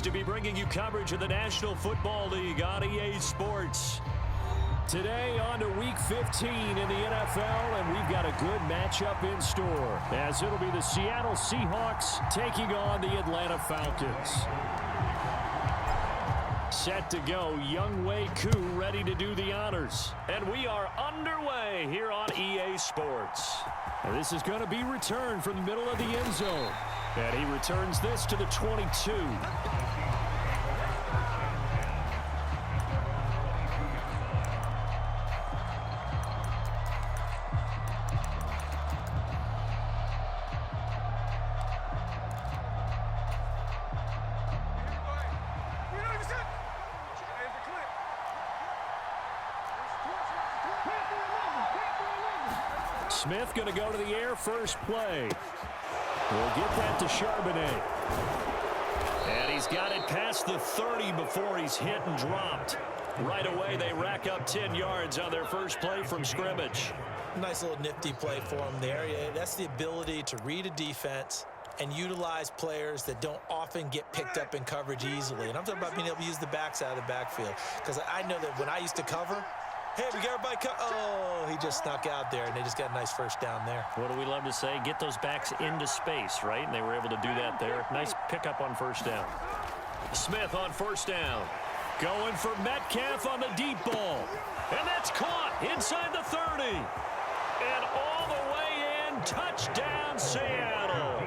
to be bringing you coverage of the National Football League on EA Sports. Today on to Week 15 in the NFL, and we've got a good matchup in store, as it'll be the Seattle Seahawks taking on the Atlanta Falcons. Set to go, Younghoe Koo ready to do the honors. And we are underway here on EA Sports. And this is going to be returned from the middle of the end zone. And he returns this to the 22. Smith going to go to the air first play. We'll get that to Charbonnet. And he's got it past the 30 before he's hit and dropped. Right away, they rack up 10 yards on their first play from scrimmage. Nice little nifty play for him there. Yeah, that's the ability to read a defense and utilize players that don't often get picked up in coverage easily. And I'm talking about being able to use the backs out of the backfield. Because I know that when I used to cover, hey, we got everybody oh, he just snuck out there, and they just got a nice first down there. What do we love to say? Get those backs into space, right? And they were able to do that there. Nice pickup on first down. Smith on first down. Going for Metcalf on the deep ball. And that's caught inside the 30. And all the way in, touchdown Seattle.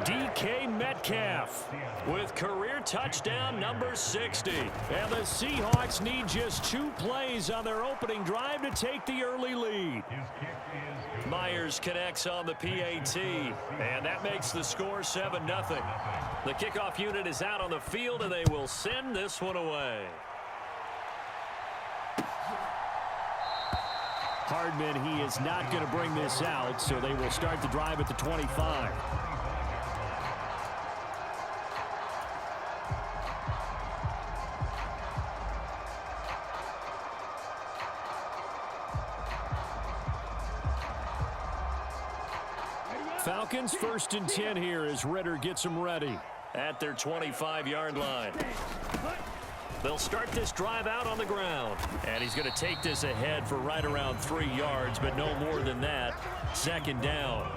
DK Metcalf with career touchdown number 60. And the Seahawks need just 2 plays on their opening drive to take the early lead. Myers connects on the PAT, and that makes the score 7-0. The kickoff unit is out on the field, and they will send this one away. Hardman, he is not going to bring this out, so they will start the drive at the 25. Falcons 1st and 10 here as Ritter gets them ready at their 25-yard line. They'll start this drive out on the ground. And he's going to take this ahead for right around 3 yards, but no more than that. 2nd down.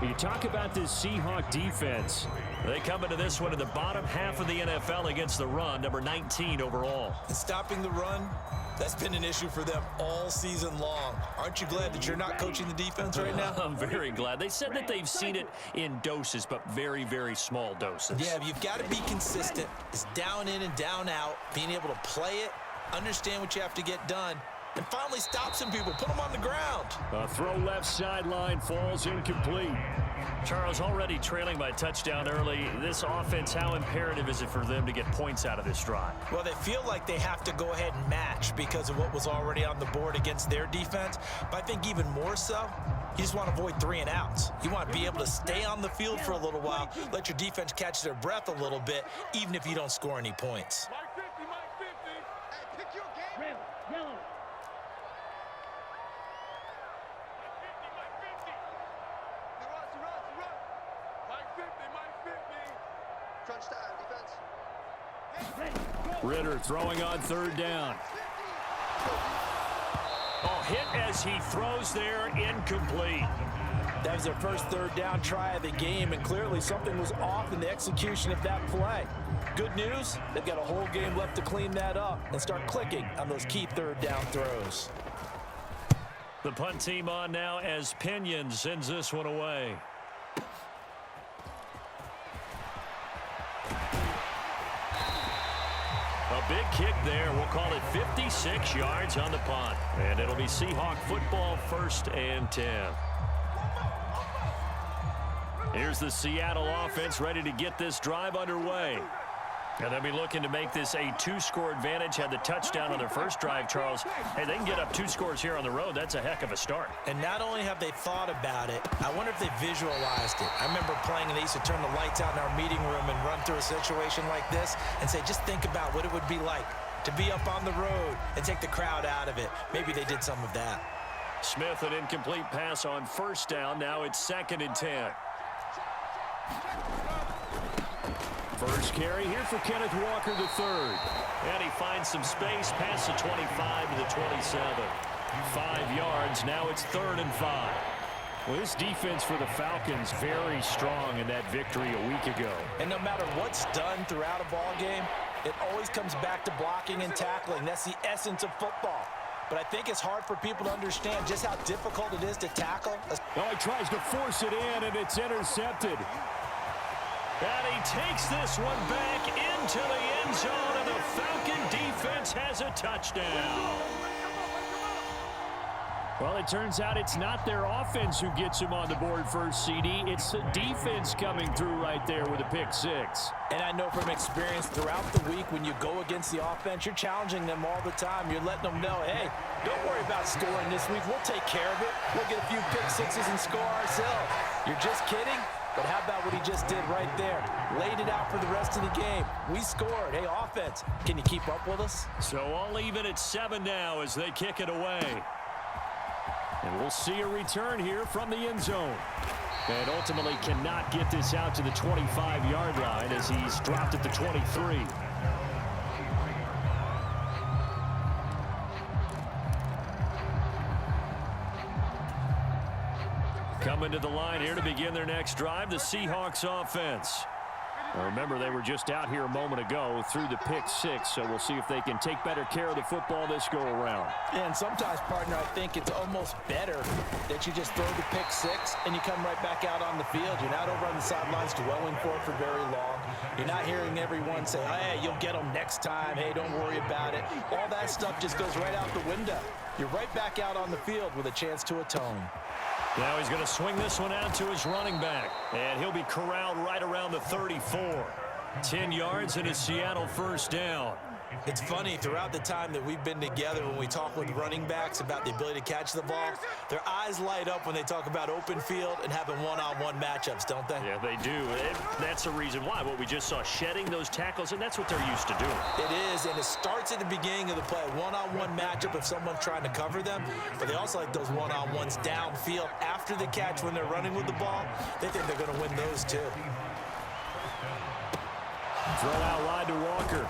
You talk about this Seahawk defense. They come into this one in the bottom half of the NFL against the run, number 19 overall. And stopping the run, that's been an issue for them all season long. Aren't you glad that you're not coaching the defense right now? I'm very glad. They said that they've seen it in doses, but very, very small doses. Yeah, you've got to be consistent. It's down in and down out, being able to play it, understand what you have to get done, and finally stop some people, put them on the ground. A throw left sideline falls incomplete. Charles, already trailing by touchdown early. This offense, how imperative is it for them to get points out of this drive? Well, they feel like they have to go ahead and match because of what was already on the board against their defense. But I think even more so, you just want to avoid 3 and outs. You want to be able to stay on the field for a little while, let your defense catch their breath a little bit, even if you don't score any points. Ritter throwing on 3rd down. Oh, hit as he throws there, incomplete. That was their first 3rd down try of the game, and clearly something was off in the execution of that play. Good news, they've got a whole game left to clean that up and start clicking on those key 3rd down throws. The punt team on now as Pinion sends this one away. A big kick there. We'll call it 56 yards on the punt. And it'll be Seahawk football 1st and 10. Here's the Seattle offense ready to get this drive underway. And they'll be looking to make this a 2-score advantage. Had the touchdown on their first drive, Charles. Hey, they can get up 2 scores here on the road. That's a heck of a start. And not only have they thought about it, I wonder if they visualized it. I remember playing, and they used to turn the lights out in our meeting room and run through a situation like this and say, just think about what it would be like to be up on the road and take the crowd out of it. Maybe they did some of that. Smith, an incomplete pass on first down. Now it's 2nd and 10. First carry here for Kenneth Walker III. And he finds some space past the 25 to the 27. 5 yards. Now it's 3rd and 5. Well, this defense for the Falcons very strong in that victory a week ago. And no matter what's done throughout a ball game, it always comes back to blocking and tackling. That's the essence of football. But I think it's hard for people to understand just how difficult it is to tackle. Oh, he tries to force it in, and it's intercepted. And he takes this one back into the end zone, and the Falcon defense has a touchdown. Well, it turns out it's not their offense who gets him on the board first, CD. It's the defense coming through right there with a pick 6. And I know from experience throughout the week when you go against the offense, you're challenging them all the time. You're letting them know, hey, don't worry about scoring this week. We'll take care of it. We'll get a few pick 6s and score ourselves. You're just kidding? But how about what he just did right there? Laid it out for the rest of the game. We scored. Hey, offense, can you keep up with us? So all even at 7 now as they kick it away. And we'll see a return here from the end zone. And ultimately cannot get this out to the 25-yard line as he's dropped at the 23. Coming to the line here to begin their next drive, the Seahawks offense. Now remember, they were just out here a moment ago through the pick 6, so we'll see if they can take better care of the football this go-around. And sometimes, partner, I think it's almost better that you just throw the pick 6 and you come right back out on the field. You're not over on the sidelines dwelling for it for very long. You're not hearing everyone say, hey, you'll get them next time. Hey, don't worry about it. All that stuff just goes right out the window. You're right back out on the field with a chance to atone. Now he's going to swing this one out to his running back. And he'll be corralled right around the 34. 10 yards and a Seattle first down. It's funny, throughout the time that we've been together, when we talk with running backs about the ability to catch the ball, their eyes light up when they talk about open field and having one-on-one matchups, don't they? Yeah, they do. That's the reason why. What we just saw, shedding those tackles, and that's what they're used to doing. It is, and it starts at the beginning of the play. One-on-one matchup if someone's trying to cover them, but they also like those one-on-ones downfield after the catch when they're running with the ball. They think they're going to win those too. Throw out wide to Walker.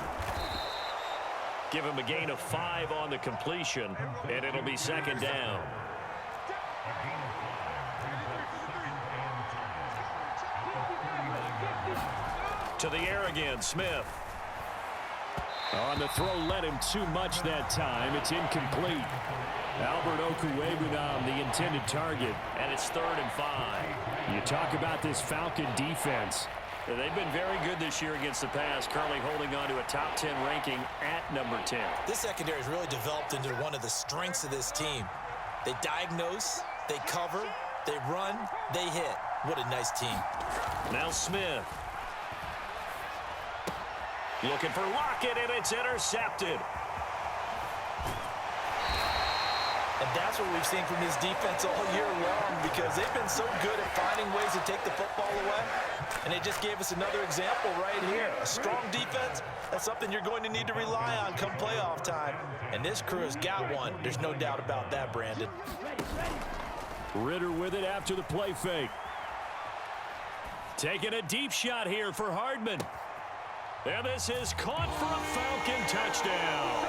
Give him a gain of 5 on the completion, and it'll be second down. To the air again, Smith. On the throw, led him too much that time. It's incomplete. Albert Okwuegbunam, the intended target, and it's 3rd and 5. You talk about this Falcon defense. They've been very good this year against the pass, currently holding on to a top 10 ranking at number 10. This secondary has really developed into one of the strengths of this team. They diagnose, they cover, they run, they hit. What a nice team. Now Smith. Looking for Lockett, and it's intercepted. And that's what we've seen from this defense all year long, because they've been so good at finding ways to take the football away. And they just gave us another example right here. A strong defense, that's something you're going to need to rely on come playoff time. And this crew has got one. There's no doubt about that, Brandon. Ritter with it after the play fake. Taking a deep shot here for Hardman. And this is caught for a Falcon touchdown.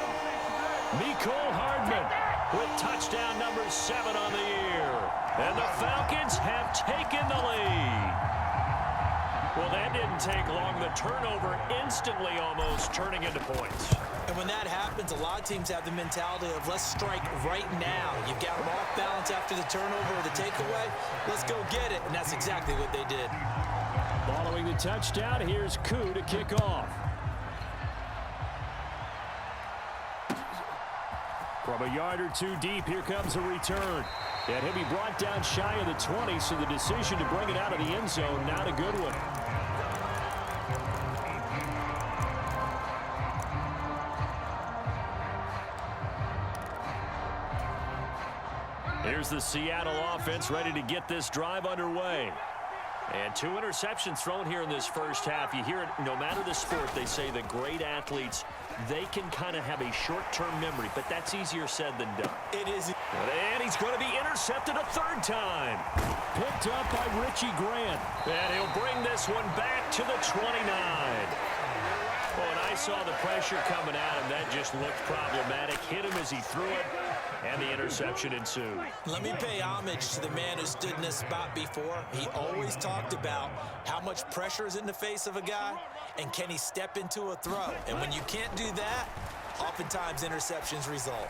Mecole Hardman with touchdown number 7 on the year. And the Falcons have taken the lead. Well, that didn't take long. The turnover instantly almost turning into points. And when that happens, a lot of teams have the mentality of let's strike right now. You've got them off balance after the turnover or the takeaway. Let's go get it. And that's exactly what they did. Following the touchdown, here's Koo to kick off. From a yard or two deep, here comes a return. And he'll be brought down shy of the 20, so the decision to bring it out of the end zone, not a good one. Here's the Seattle offense ready to get this drive underway. And 2 interceptions thrown here in this first half. You hear it, no matter the sport, they say the great athletes, they can kind of have a short-term memory, but that's easier said than done. It is. And he's going to be intercepted a 3rd time. Picked up by Richie Grant. And he'll bring this one back to the 29. Oh, and I saw the pressure coming at him. That just looked problematic. Hit him as he threw it, and the interception ensued. Let me pay homage to the man who stood in this spot before. He always talked about how much pressure is in the face of a guy, and can he step into a throw. And when you can't do that, oftentimes interceptions result.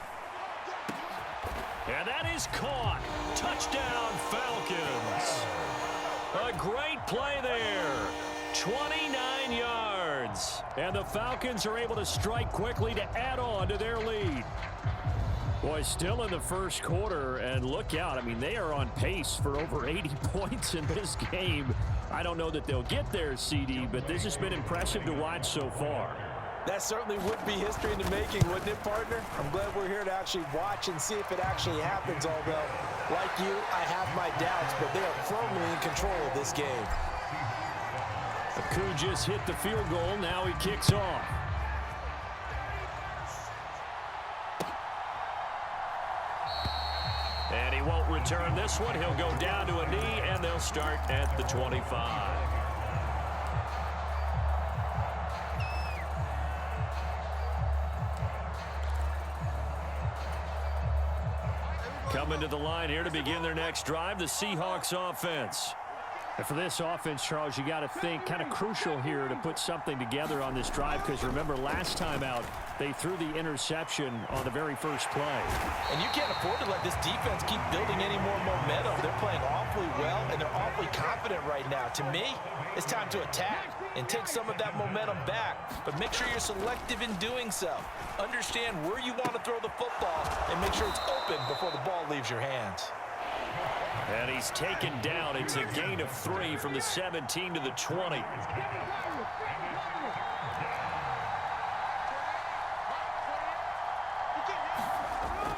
And that is caught. Touchdown, Falcons. A great play there. 29 yards. And the Falcons are able to strike quickly to add on to their lead. Boy, still in the first quarter, and look out. I mean, they are on pace for over 80 points in this game. I don't know that they'll get there, CD, but this has been impressive to watch so far. That certainly would be history in the making, wouldn't it, partner? I'm glad we're here to actually watch and see if it actually happens, although, like you, I have my doubts, but they are firmly in control of this game. Aku just hit the field goal. Now he kicks off. And he won't return this one. He'll go down to a knee, and they'll start at the 25. Coming to the line here to begin their next drive, the Seahawks offense. And for this offense, Charles, you got to think kind of crucial here to put something together on this drive, because remember last time out, they threw the interception on the very first play. And you can't afford to let this defense keep building any more momentum. They're playing awfully well, and they're awfully confident right now. To me, it's time to attack and take some of that momentum back. But make sure you're selective in doing so. Understand where you want to throw the football and make sure it's open before the ball leaves your hands. And he's taken down. It's a gain of 3 from the 17 to the 20.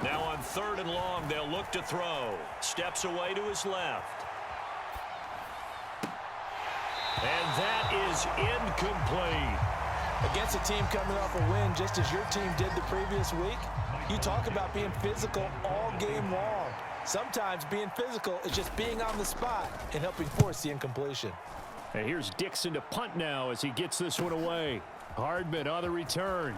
Now on 3rd and long, they'll look to throw. Steps away to his left. And that is incomplete. Against a team coming off a win, just as your team did the previous week, you talk about being physical all game long. Sometimes being physical is just being on the spot and helping force the incompletion. And here's Dixon to punt now as he gets this one away. Hardman on the return.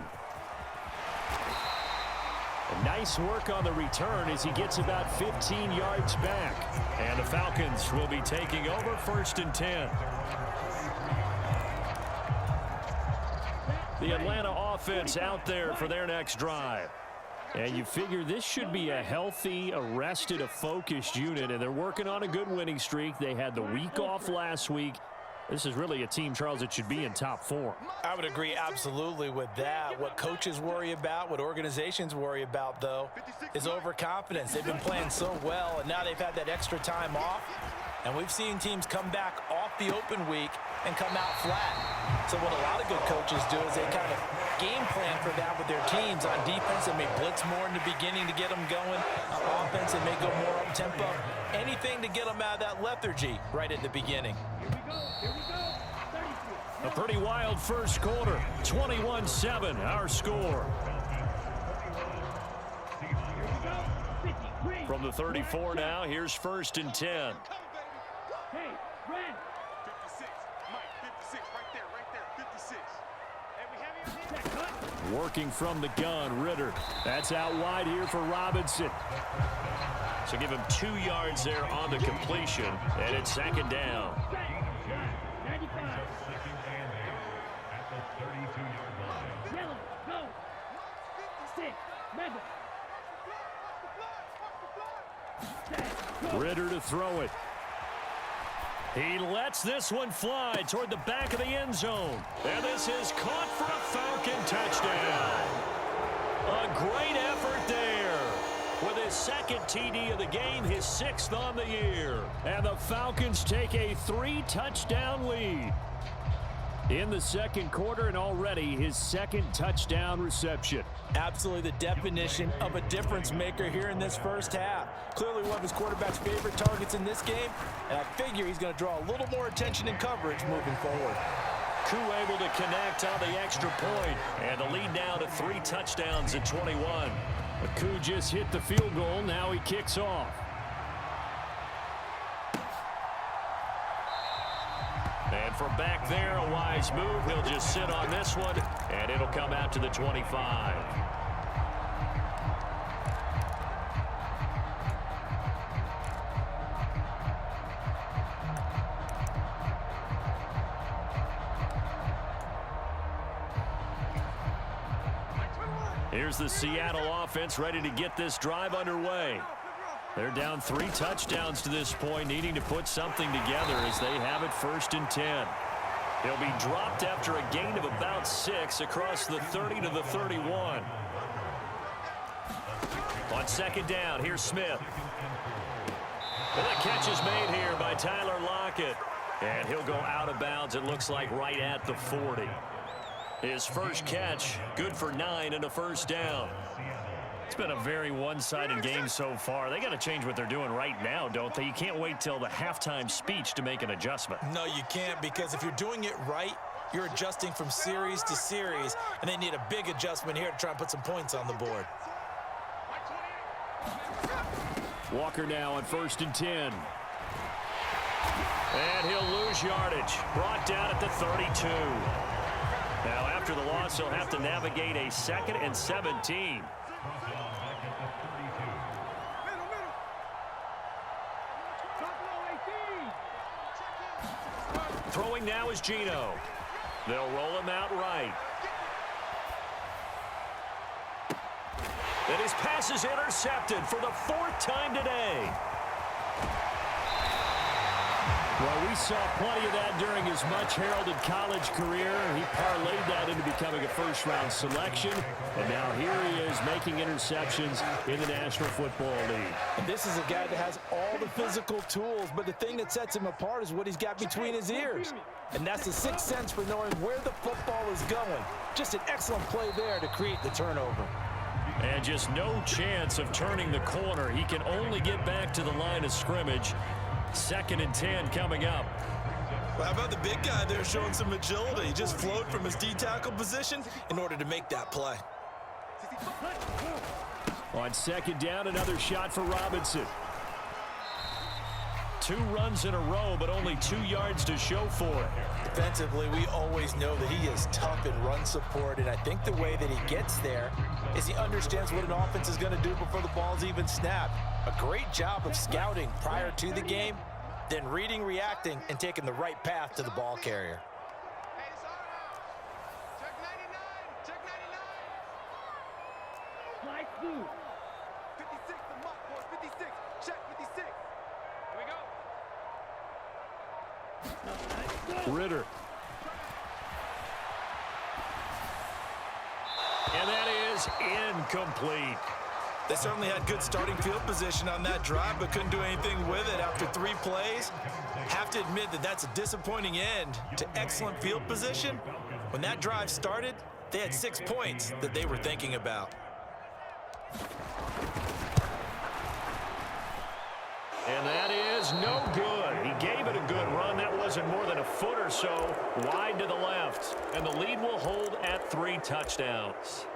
And nice work on the return as he gets about 15 yards back. And the Falcons will be taking over 1st and 10. The Atlanta offense out there for their next drive. And you figure this should be a healthy, arrested, a focused unit, and they're working on a good winning streak. They had the week off last week. This is really a team, Charles, that should be in top form. I would agree absolutely with that. What coaches worry about, what organizations worry about, though, is overconfidence. They've been playing so well, and now they've had that extra time off. And we've seen teams come back off the open week and come out flat. So what a lot of good coaches do is they kind of game plan for that with their teams. On defense, they may blitz more in the beginning to get them going. On offense, they may go more up-tempo. Anything to get them out of that lethargy right at the beginning. A pretty wild first quarter. 21-7, our score. From the 34 now, here's 1st and 10. Hey, Brad. 56. Mike, 56. Right there. 56. Hey, we have your Working from the gun, Ritter. That's out wide here for Robinson. So give him 2 yards there on the completion, and it's 2nd down. 95. Yellow, go. 6, Madden. Ritter to throw it. He lets this one fly toward the back of the end zone. And this is caught for a Falcon touchdown. A great effort there. With his 2nd TD of the game, his 6th on the year. And the Falcons take a 3-touchdown lead. In the second quarter, and already his second touchdown reception. Absolutely the definition of a difference maker here in this first half. Clearly one of his quarterback's favorite targets in this game, and I figure he's going to draw a little more attention and coverage moving forward. Koo able to connect on the extra point, and the lead now to 3 touchdowns at 21. But Koo just hit the field goal. Now he kicks off. And from back there, a wise move. He'll just sit on this one, and it'll come out to the 25. Here's the Seattle offense ready to get this drive underway. They're down 3 touchdowns to this point, needing to put something together as they have it 1st and 10. He'll be dropped after a gain of about 6 across the 30 to the 31. On 2nd down, here's Smith. Well, the catch is made here by Tyler Lockett. And he'll go out of bounds, it looks like, right at the 40. His first catch, good for 9 and a 1st down. It's been a very one-sided game so far. They got to change what they're doing right now, don't they? You can't wait till the halftime speech to make an adjustment. No, you can't, because if you're doing it right, you're adjusting from series to series, and they need a big adjustment here to try and put some points on the board. Walker now on 1st and 10. And he'll lose yardage. Brought down at the 32. Now, after the loss, he'll have to navigate a 2nd and 17. Throwing now is Geno. They'll roll him out right. And his pass is intercepted for the 4th time today. Well, we saw plenty of that during his much-heralded college career. He parlayed that into becoming a first-round selection. And now here he is making interceptions in the National Football League. And this is a guy that has all the physical tools, but the thing that sets him apart is what he's got between his ears. And that's the 6th sense for knowing where the football is going. Just an excellent play there to create the turnover. And just no chance of turning the corner. He can only get back to the line of scrimmage. 2nd and 10 coming up. Well, how about the big guy there showing some agility? He just flowed from his D-tackle position in order to make that play. On 2nd down, another shot for Robinson. 2 runs in a row, but only 2 yards to show for it. Defensively, we always know that he is tough in run support, and I think the way that he gets there is he understands what an offense is going to do before the ball's even snapped. A great job of scouting prior to the game, then reading, reacting, and taking the right path to the ball carrier. Check 99. Check 99. Flight blue. 56, the mark, boys. 56. Check 56. Here we go. Ritter. And that is incomplete. They certainly had good starting field position on that drive, but couldn't do anything with it after 3 plays. Have to admit that that's a disappointing end to excellent field position. When that drive started, they had 6 points that they were thinking about. And that is no good. He gave it a good run. That wasn't more than a foot or so wide to the left. And the lead will hold at 3 touchdowns.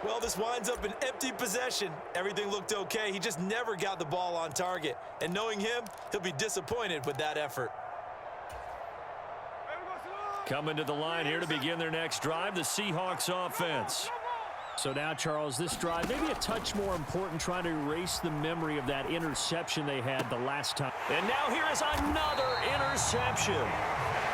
Well, this winds up an empty possession. Everything looked okay. He just never got the ball on target. And knowing him, he'll be disappointed with that effort. Coming to the line here to begin their next drive, the Seahawks offense. So now, Charles, this drive maybe a touch more important, trying to erase the memory of that interception they had the last time. And now here is another interception.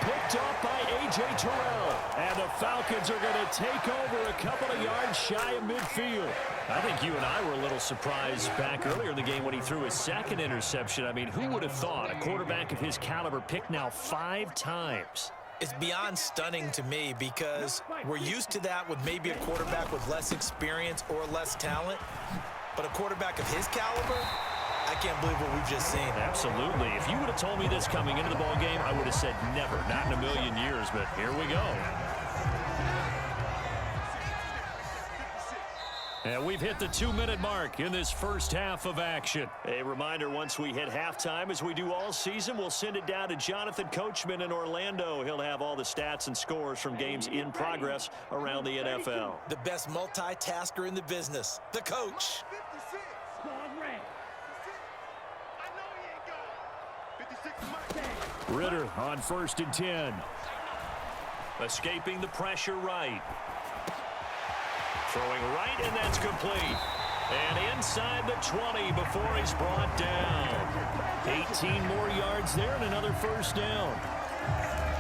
Picked up by A.J. Terrell. And the Falcons are going to take over a couple of yards shy of midfield. I think you and I were a little surprised back earlier in the game when he threw his 2nd interception. I mean, who would have thought a quarterback of his caliber picked now 5 times? It's beyond stunning to me because we're used to that with maybe a quarterback with less experience or less talent. But a quarterback of his caliber, I can't believe what we've just seen. Absolutely. If you would have told me this coming into the ball game, I would have said never, not in a million years, but here we go. And we've hit the 2-minute mark in this first half of action. A reminder, once we hit halftime, as we do all season, we'll send it down to Jonathan Coachman in Orlando. He'll have all the stats and scores from games in progress around the NFL. The best multitasker in the business, the coach. Ritter on 1st and 10. Escaping the pressure right. Throwing right, and that's complete. And inside the 20 before he's brought down. 18 more yards there and another first down.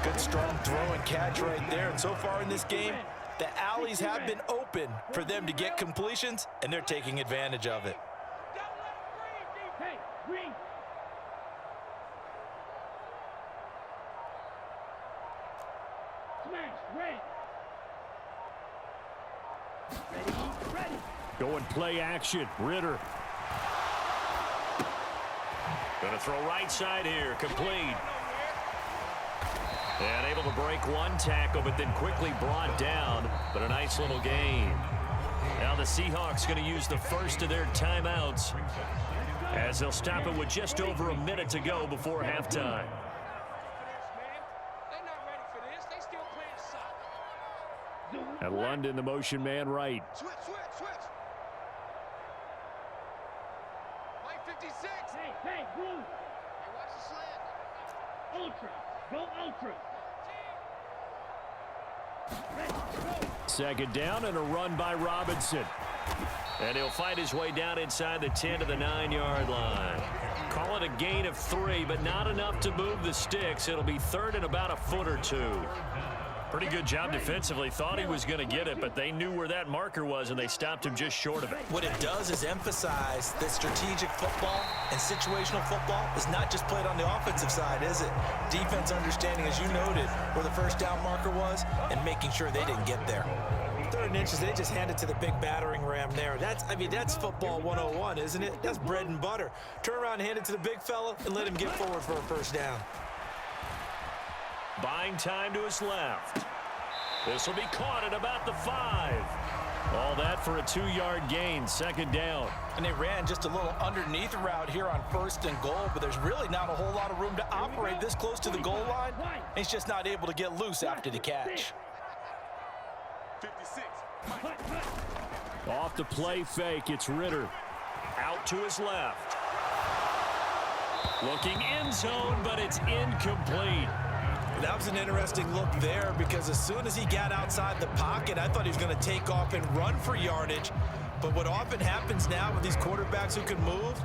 Good, strong throw and catch right there. And so far in this game, the alleys have been open for them to get completions, and they're taking advantage of it. Hey, green. Smash, red. Ready. Going play action. Ritter. Going to throw right side here. Complete. And able to break one tackle, but then quickly brought down. But a nice little gain. Now the Seahawks going to use the first of their timeouts, as they'll stop it with just over a minute to go before halftime. And London, the motion man right. Switch. Mike 56. Hey, blue. Hey, watch the slant. Ultra. Go ultra. Ready, go. Second down and a run by Robinson. And he'll fight his way down inside the 10 to the 9-yard line. Call it a gain of 3, but not enough to move the sticks. It'll be third and about a foot or two. Pretty good job defensively. Thought he was going to get it, but they knew where that marker was, and they stopped him just short of it. What it does is emphasize that strategic football and situational football is not just played on the offensive side, is it? Defense understanding, as you noted, where the first down marker was and making sure they didn't get there. 3rd and inches, they just hand it to the big battering ram there. That's football 101, isn't it? That's bread and butter. Turn around and hand it to the big fella and let him get forward for a first down. Buying time to his left. This will be caught at about the 5. All that for a 2-yard gain, second down. And they ran just a little underneath route here on 1st and goal, but there's really not a whole lot of room to operate this close to the goal line. He's just not able to get loose after the catch. 56. Off the play fake, it's Ritter. Out to his left. Looking end zone, but it's incomplete. That was an interesting look there, because as soon as he got outside the pocket, I thought he was going to take off and run for yardage. But what often happens now with these quarterbacks who can move,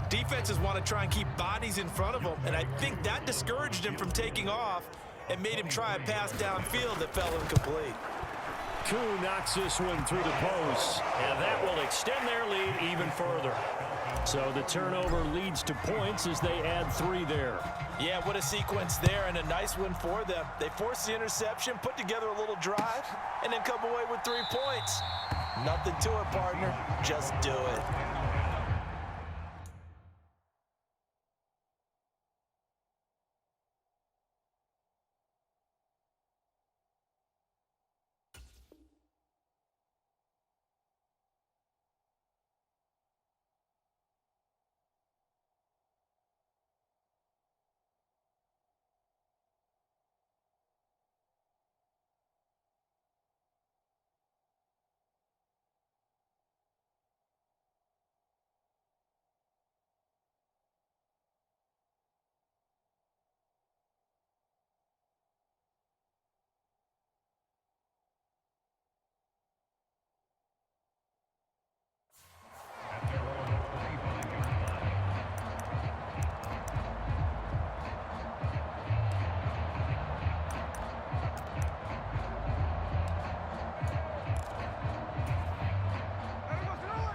defenses want to try and keep bodies in front of them, and I think that discouraged him from taking off and made him try a pass downfield that fell incomplete. Koo knocks this one through the post, and that will extend their lead even further. So the turnover leads to points as they add 3 there. Yeah, what a sequence there, and a nice one for them. They force the interception, put together a little drive, and then come away with 3 points. Nothing to it, partner. Just do it.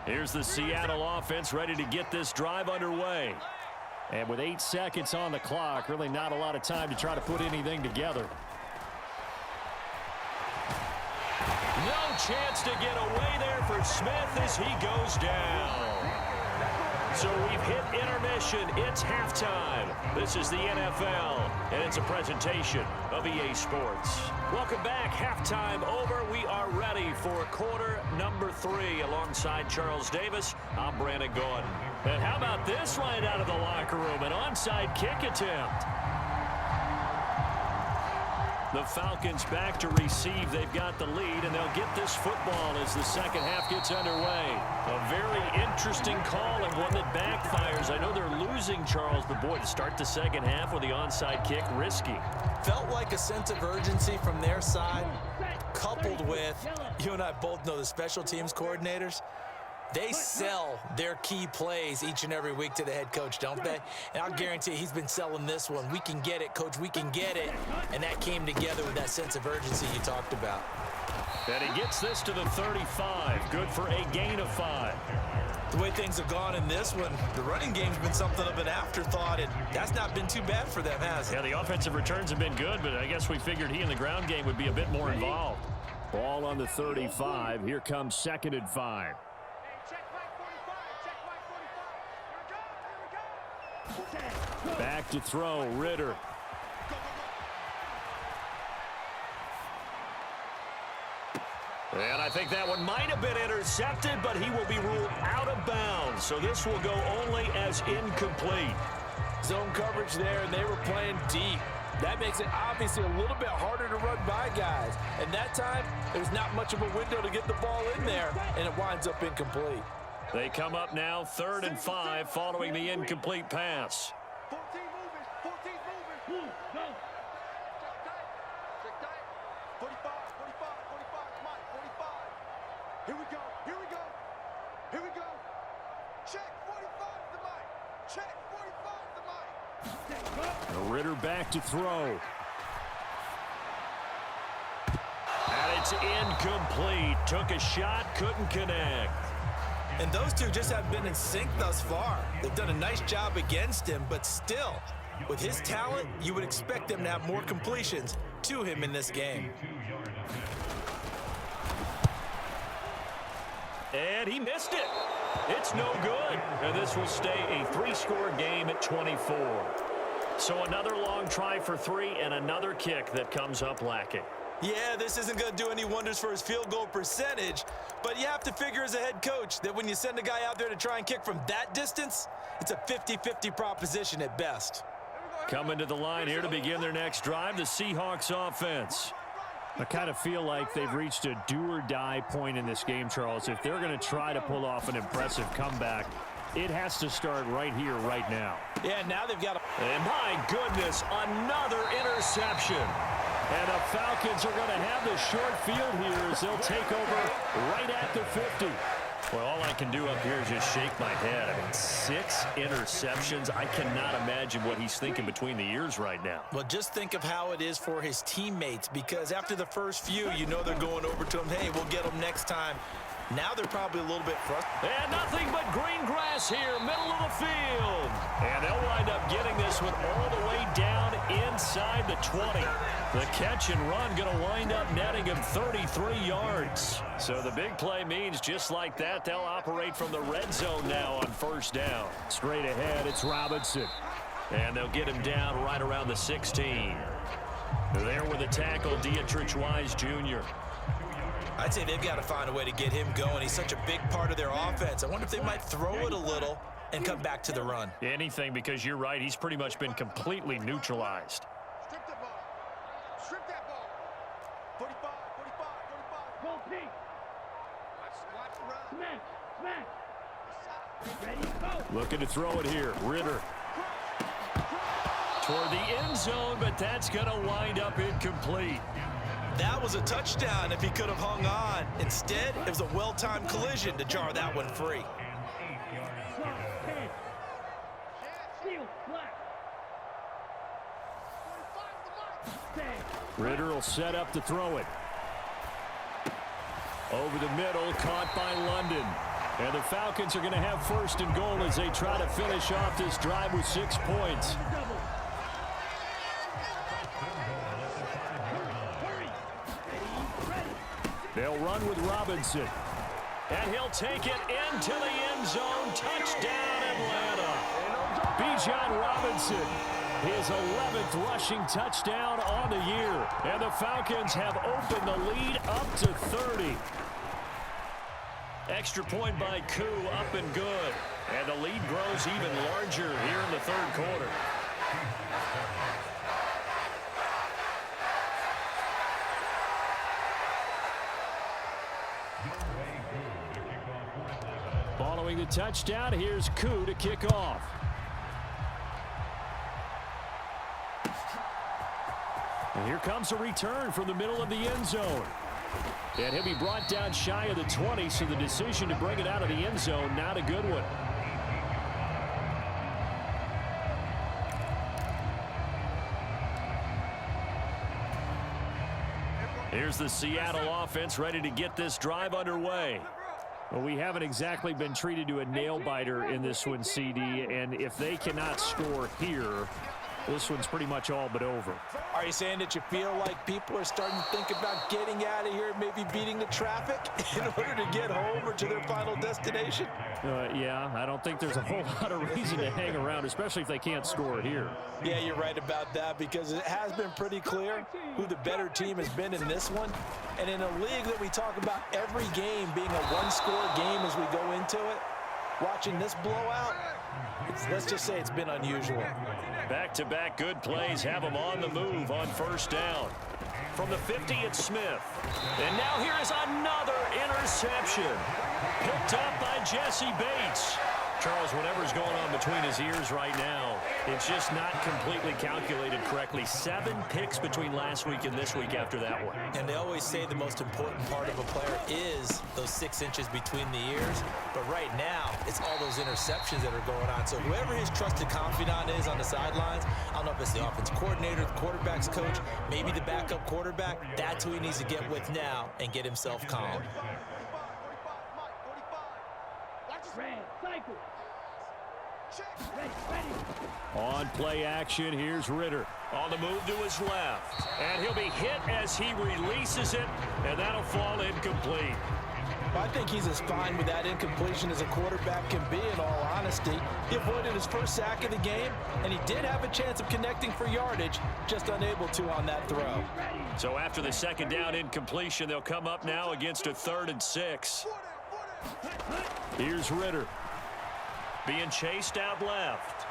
Here's the Seattle offense ready to get this drive underway. And with 8 seconds on the clock, really not a lot of time to try to put anything together. No chance to get away there for Smith as he goes down. So we've hit intermission. It's halftime. This is the NFL, and it's a presentation of EA Sports. Welcome back. Halftime over. We are ready for quarter number 3. Alongside Charles Davis, I'm Brandon Gordon. And how about this right out of the locker room? An onside kick attempt. The Falcons back to receive. They've got the lead, and they'll get this football as the second half gets underway. A very interesting call and one that backfires. I know they're losing, Charles, but boy, to start the second half with the onside kick, risky. Felt like a sense of urgency from their side, coupled with, you and I both know the special teams coordinators, they sell their key plays each and every week to the head coach, don't they? And I'll guarantee he's been selling this one. We can get it, coach, we can get it. And that came together with that sense of urgency you talked about. And he gets this to the 35. Good for a gain of 5. The way things have gone in this one, the running game's been something of an afterthought, and that's not been too bad for them, has it? Yeah, the offensive returns have been good, but I guess we figured he in the ground game would be a bit more involved. Ball on the 35. Here comes 2nd and 5. Back to throw, Ritter. And I think that one might have been intercepted, but he will be ruled out of bounds. So this will go only as incomplete. Zone coverage there, and they were playing deep. That makes it obviously a little bit harder to run by guys. And that time, there's not much of a window to get the ball in there, and it winds up incomplete. They come up now 3rd and 5 following the incomplete pass. 14 moving. 14 moving. Go. Check tight. 45. Come on, 45. Here we go. Here we go. Check 45 the mic. Check 45 the mic. Ritter back to throw. And it's incomplete. Took a shot, couldn't connect. And those two just have been in sync thus far. They've done a nice job against him, but still, with his talent, you would expect them to have more completions to him in this game. And he missed it. It's no good. And this will stay a 3-score game at 24. So another long try for 3 and another kick that comes up lacking. Yeah, this isn't going to do any wonders for his field goal percentage, but you have to figure as a head coach that when you send a guy out there to try and kick from that distance, it's a 50-50 proposition at best. Coming to the line here to begin their next drive, the Seahawks offense. I kind of feel like they've reached a do-or-die point in this game, Charles. If they're going to try to pull off an impressive comeback, it has to start right here, right now. Yeah, now they've got a... And my goodness, another interception. And the Falcons are going to have the short field here as they'll take over right at the 50. Well, all I can do up here is just shake my head. I mean, 6 interceptions. I cannot imagine what he's thinking between the ears right now. Well, just think of how it is for his teammates, because after the first few, you know they're going over to him, hey, we'll get them next time. Now they're probably a little bit frustrated. And nothing but green grass here, middle of the field. And they'll wind up getting this one all the way down inside the 20. The catch and run going to wind up netting him 33 yards. So the big play means just like that, they'll operate from the red zone now on 1st down. Straight ahead, it's Robinson. And they'll get him down right around the 16. There with the tackle, Dietrich Wise Jr. I'd say they've got to find a way to get him going. He's such a big part of their offense. I wonder if they might throw it a little and come back to the run. Anything, because you're right, he's pretty much been completely neutralized. Strip that ball. Strip that ball. 45. Go Pete. Watch the run. Smash. Ready, go. Looking to throw it here. Ritter. Toward the end zone, but that's going to wind up incomplete. That was a touchdown if he could have hung on. Instead, it was a well-timed collision to jar that one free. Steal, black. Ritter will set up to throw it. Over the middle, caught by London. And the Falcons are going to have 1st and goal as they try to finish off this drive with 6 points. They'll run with Robinson. And he'll take it into the end zone. Touchdown, Atlanta. Bijan Robinson, his 11th rushing touchdown on the year. And the Falcons have opened the lead up to 30. Extra point by Koo, up and good. And the lead grows even larger here in the third quarter. Following the touchdown, here's Koo to kick off. And here comes a return from the middle of the end zone. And he'll be brought down shy of the 20, so the decision to bring it out of the end zone, not a good one. Here's the Seattle offense ready to get this drive underway. Well, we haven't exactly been treated to a nail-biter in this one, CD, and if they cannot score here, this one's pretty much all but over. Are you saying that you feel like people are starting to think about getting out of here, maybe beating the traffic in order to get home or to their final destination? Yeah, I don't think there's a whole lot of reason to hang around, especially if they can't score here. Yeah, you're right about that, because it has been pretty clear who the better team has been in this one. And in a league that we talk about every game being a one-score game as we go into it, watching this blowout, let's just say it's been unusual. Back-to-back good plays have them on the move on first down. From the 50, it's Smith. And now here is another interception. Picked up by Jesse Bates. Charles, whatever's going on between his ears right now, it's just not completely calculated correctly. 7 picks between last week and this week after that one. And they always say the most important part of a player is those 6 inches between the ears. But right now, it's all those interceptions that are going on. So whoever his trusted confidant is on the sidelines, I don't know if it's the offense coordinator, the quarterback's coach, maybe the backup quarterback, that's who he needs to get with now and get himself calm. Red, cycle. Ready. On play action, here's Ritter. On the move to his left. And he'll be hit as he releases it, and that'll fall incomplete. I think he's as fine with that incompletion as a quarterback can be, in all honesty. He avoided his first sack of the game, and he did have a chance of connecting for yardage, just unable to on that throw. So after the second down incompletion, they'll come up now against a 3rd and 6. Here's Ritter. Being chased out left.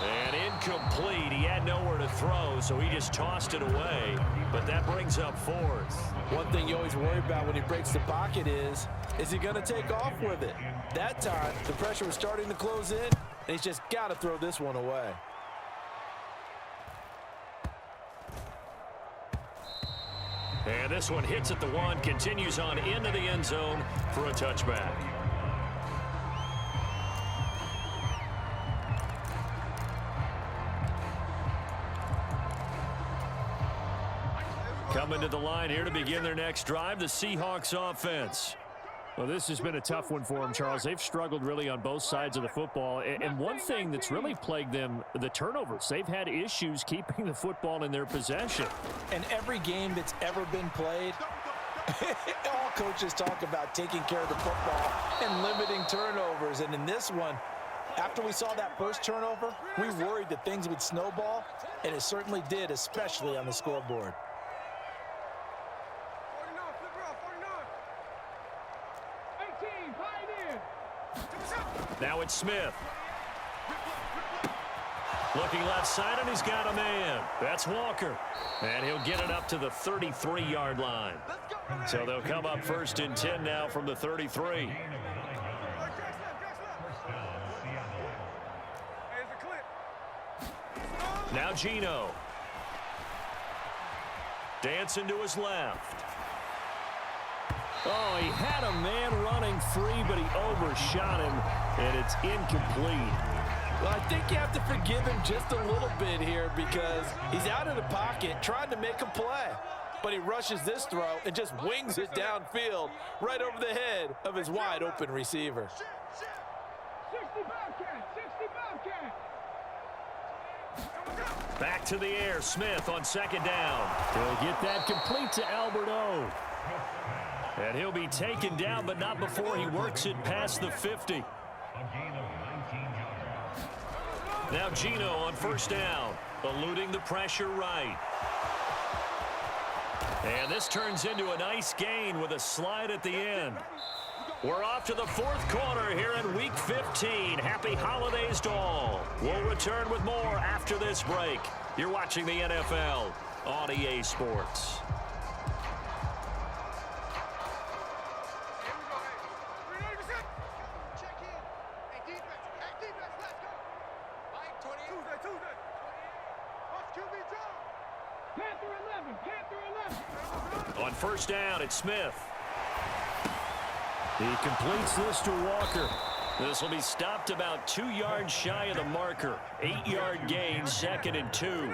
And incomplete. He had nowhere to throw, so he just tossed it away. But that brings up 4th. One thing you always worry about when he breaks the pocket is he going to take off with it? That time, the pressure was starting to close in, and he's just got to throw this one away. And this one hits at the 1, continues on into the end zone for a touchback. Coming to the line here to begin their next drive, the Seahawks offense. Well, this has been a tough one for them, Charles. They've struggled really on both sides of the football. And one thing that's really plagued them, the turnovers. They've had issues keeping the football in their possession. And every game that's ever been played, all coaches talk about taking care of the football and limiting turnovers. And in this one, after we saw that first turnover, we worried that things would snowball, and it certainly did, especially on the scoreboard. Now it's Smith. Looking left side, and he's got a man. That's Walker. And he'll get it up to the 33-yard line. So they'll come up 1st and 10 now from the 33. Now Gino. Dancing to his left. Oh, he had a man running free, but he overshot him, and it's incomplete. Well, I think you have to forgive him just a little bit here, because he's out of the pocket trying to make a play. But he rushes this throw and just wings it downfield right over the head of his wide-open receiver. 60 Bobcat, 60 Bobcat. Back to the air, Smith on 2nd down. He'll get that complete to Alberto. And he'll be taken down, but not before he works it past the 50. Now Gino on first down, eluding the pressure right. And this turns into a nice gain with a slide at the end. We're off to the fourth quarter here in Week 15. Happy holidays to all. We'll return with more after this break. You're watching the NFL on EA Sports. On first down, it's Smith. He completes this to Walker. This will be stopped about 2 yards shy of the marker. 8-yard gain, 2nd and 2.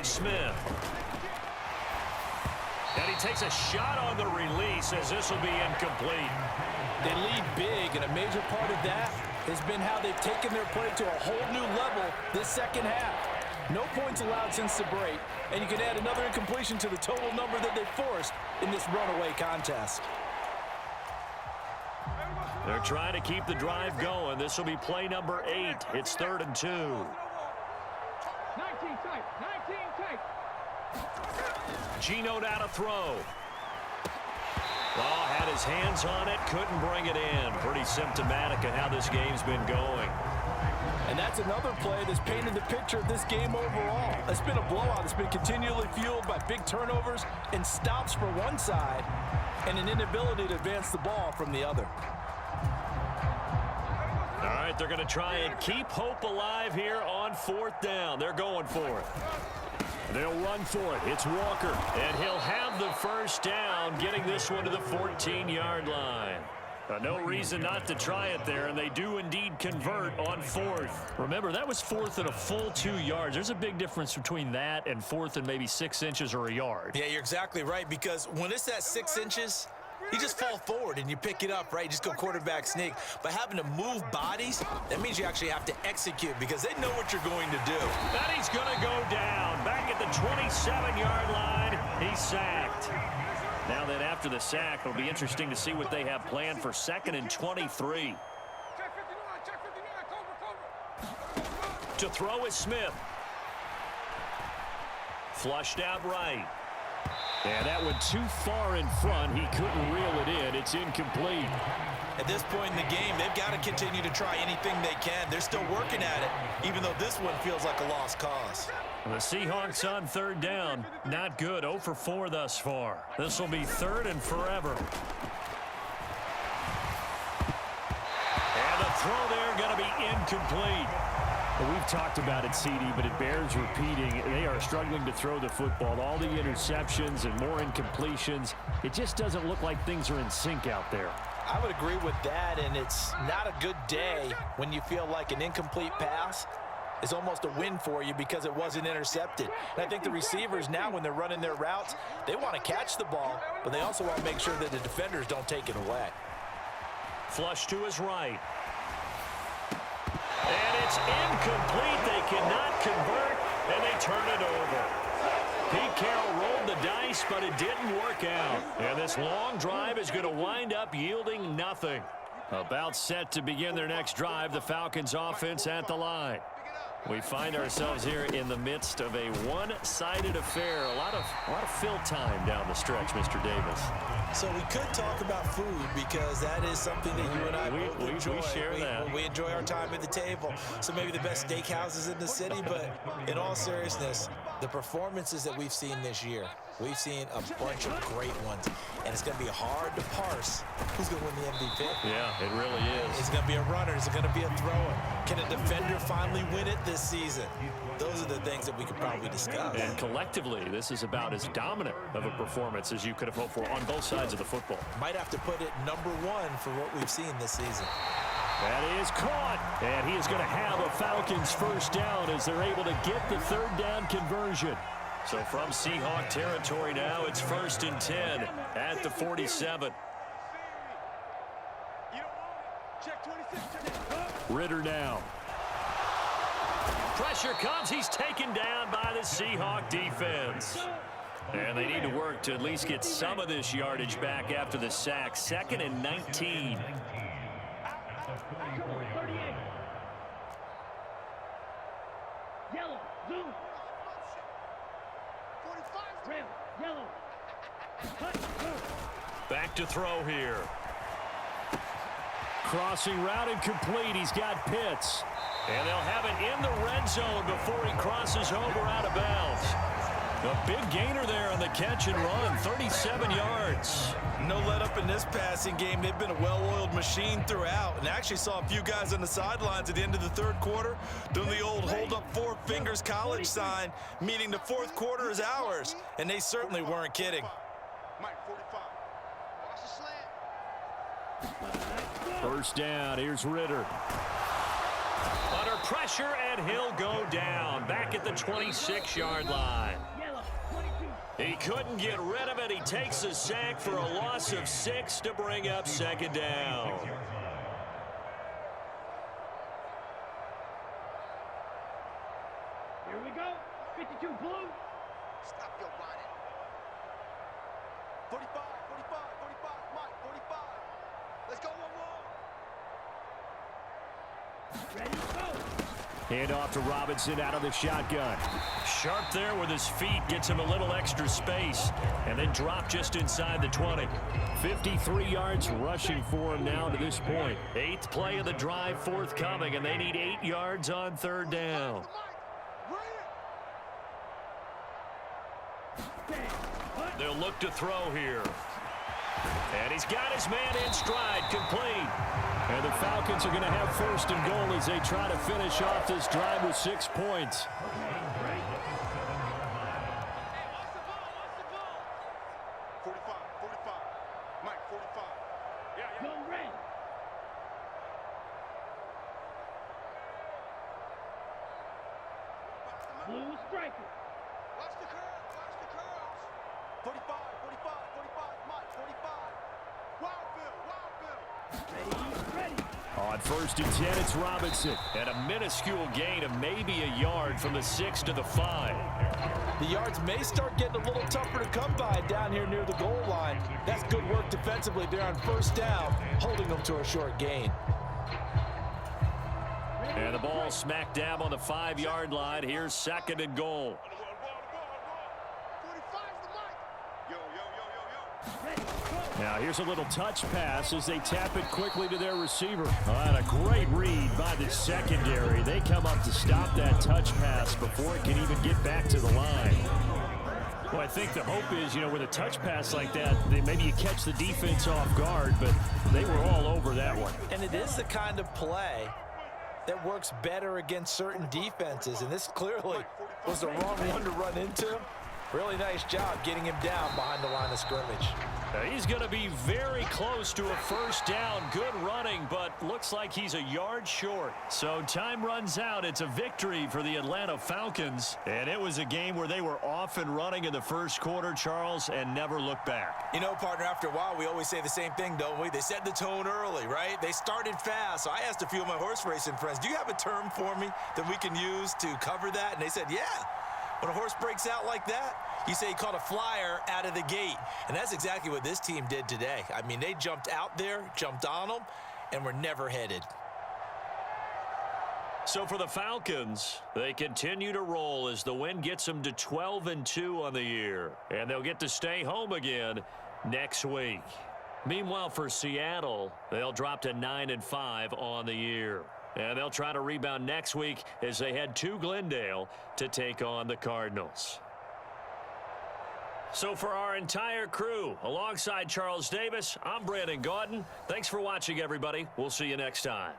Smith. And he takes a shot on the release as this will be incomplete. They lead big, and a major part of that has been how they've taken their play to a whole new level this second half. No points allowed since the break, and you can add another incompletion to the total number that they forced in this runaway contest. They're trying to keep the drive going. This will be play number 8. It's 3rd and 2. 19 tight, 19 tight. Gino now to throw. Oh, had his hands on it, couldn't bring it in. Pretty symptomatic of how this game's been going. And that's another play that's painted the picture of this game overall. It's been a blowout. It's been continually fueled by big turnovers and stops for one side and an inability to advance the ball from the other. All right, they're going to try and keep hope alive here on 4th down. They're going for it. They'll run for it. It's Walker, and he'll have the first down, getting this one to the 14-yard line. No reason not to try it there, and they do indeed convert on 4th. Remember, that was 4th and a full 2 yards. There's a big difference between that and 4th and maybe 6 inches or a yard. Yeah, you're exactly right, because when it's at 6 inches, you just fall forward and you pick it up, right? You just go quarterback sneak. But having to move bodies, that means you actually have to execute because they know what you're going to do. And he's going to go down. Back at the 27-yard line, he's sacked. Now that after the sack, it'll be interesting to see what they have planned for 2nd and 23. To throw is Smith. Flushed out right. And that went too far in front. He couldn't reel it in. It's incomplete. At this point in the game, they've got to continue to try anything they can. They're still working at it, even though this one feels like a lost cause. The Seahawks on 3rd down. Not good. 0 for 4 thus far. This will be 3rd and forever. And the throw there going to be incomplete. Well, we've talked about it, CD, but it bears repeating. They are struggling to throw the football. All the interceptions and more incompletions. It just doesn't look like things are in sync out there. I would agree with that, and it's not a good day when you feel like an incomplete pass is almost a win for you because it wasn't intercepted. And I think the receivers now, when they're running their routes, they want to catch the ball, but they also want to make sure that the defenders don't take it away. Flush to his right. And it's incomplete. They cannot convert, and they turn it over. Pete Carroll rolled the dice, but it didn't work out. And this long drive is going to wind up yielding nothing. About set to begin their next drive, the Falcons offense at the line. We find ourselves here in the midst of a one-sided affair. A lot of fill time down the stretch, Mr. Davis. So we could talk about food because that is something that you and I both enjoy. We share that. We enjoy our time at the table. So maybe the best steakhouses in the city, but in all seriousness, the performances that we've seen this year, we've seen a bunch of great ones. And it's going to be hard to parse who's going to win the MVP. Yeah, it really is. Is it going to be a runner? Is it going to be a thrower? Can a defender finally win it this season? Those are the things that we could probably discuss. And collectively, this is about as dominant of a performance as you could have hoped for on both sides of the football. Might have to put it #1 for what we've seen this season. That is caught. And he is going to have a Falcons first down as they're able to get the 3rd down conversion. So from Seahawk territory now, it's 1st and 10 at the 47. Ritter now. Pressure comes. He's taken down by the Seahawk defense. And they need to work to at least get some of this yardage back after the sack. 2nd and 19. Yellow, zoom. Rim, yellow. Back to throw here. Crossing route incomplete. He's got Pitts. And they'll have it in the red zone before he crosses over out of bounds. A big gainer there on the catch and run, 37 yards. No let up in this passing game. They've been a well-oiled machine throughout, and actually saw a few guys on the sidelines at the end of the third quarter doing the old hold up 4 fingers college sign, meaning the fourth quarter is ours, and they certainly weren't kidding. Mike, 45. Watch the slant. First down. Here's Ritter. Under pressure, and he'll go down. Back at the 26-yard line. He couldn't get rid of it. He takes a sack for a loss of 6 to bring up 2nd down. Here we go. 52 blue. Stop your running. 45, 45, 45. Mike, 45. Let's go, 1-1. Ready to go. Hand off to Robinson out of the shotgun. Sharp there with his feet. Gets him a little extra space. And then drop just inside the 20. 53 yards rushing for him now to this point. 8th play of the drive forthcoming, and they need 8 yards on 3rd down. They'll look to throw here. And he's got his man in stride, complete. And the Falcons are going to have 1st and goal as they try to finish off this drive with 6 points. 45, 45. Mike, 45. Yeah. Go red. Blue striker. Watch the curls. Watch the curls. 45, 45, 45. Mike, 45. Wild Bill. Ready. On 1st and 10, it's Robinson. And a minuscule gain of maybe a yard from the 6 to the 5. The yards may start getting a little tougher to come by down here near the goal line. That's good work defensively there on 1st down, holding them to a short gain. And the ball smack dab on the 5-yard line. Here's 2nd and goal. 45's the Mike. Yo. Now here's a little touch pass as they tap it quickly to their receiver. And a great read by the secondary. They come up to stop that touch pass before it can even get back to the line. Well, I think the hope is, with a touch pass like that, maybe you catch the defense off guard, but they were all over that one. And it is the kind of play that works better against certain defenses, and this clearly was the wrong one to run into. Really nice job getting him down behind the line of scrimmage. He's going to be very close to a 1st down. Good running, but looks like he's a yard short. So time runs out. It's a victory for the Atlanta Falcons. And it was a game where they were off and running in the 1st quarter, Charles, and never looked back. Partner, after a while, we always say the same thing, don't we? They set the tone early, right? They started fast. So I asked a few of my horse racing friends, do you have a term for me that we can use to cover that? And they said, yeah. When a horse breaks out like that, you say he caught a flyer out of the gate. And that's exactly what this team did today. I mean, they jumped out there, jumped on them, and were never headed. So for the Falcons, they continue to roll as the win gets them to 12-2 on the year. And they'll get to stay home again next week. Meanwhile, for Seattle, they'll drop to 9-5 on the year. And they'll try to rebound next week as they head to Glendale to take on the Cardinals. So for our entire crew, alongside Charles Davis, I'm Brandon Gaudin. Thanks for watching, everybody. We'll see you next time.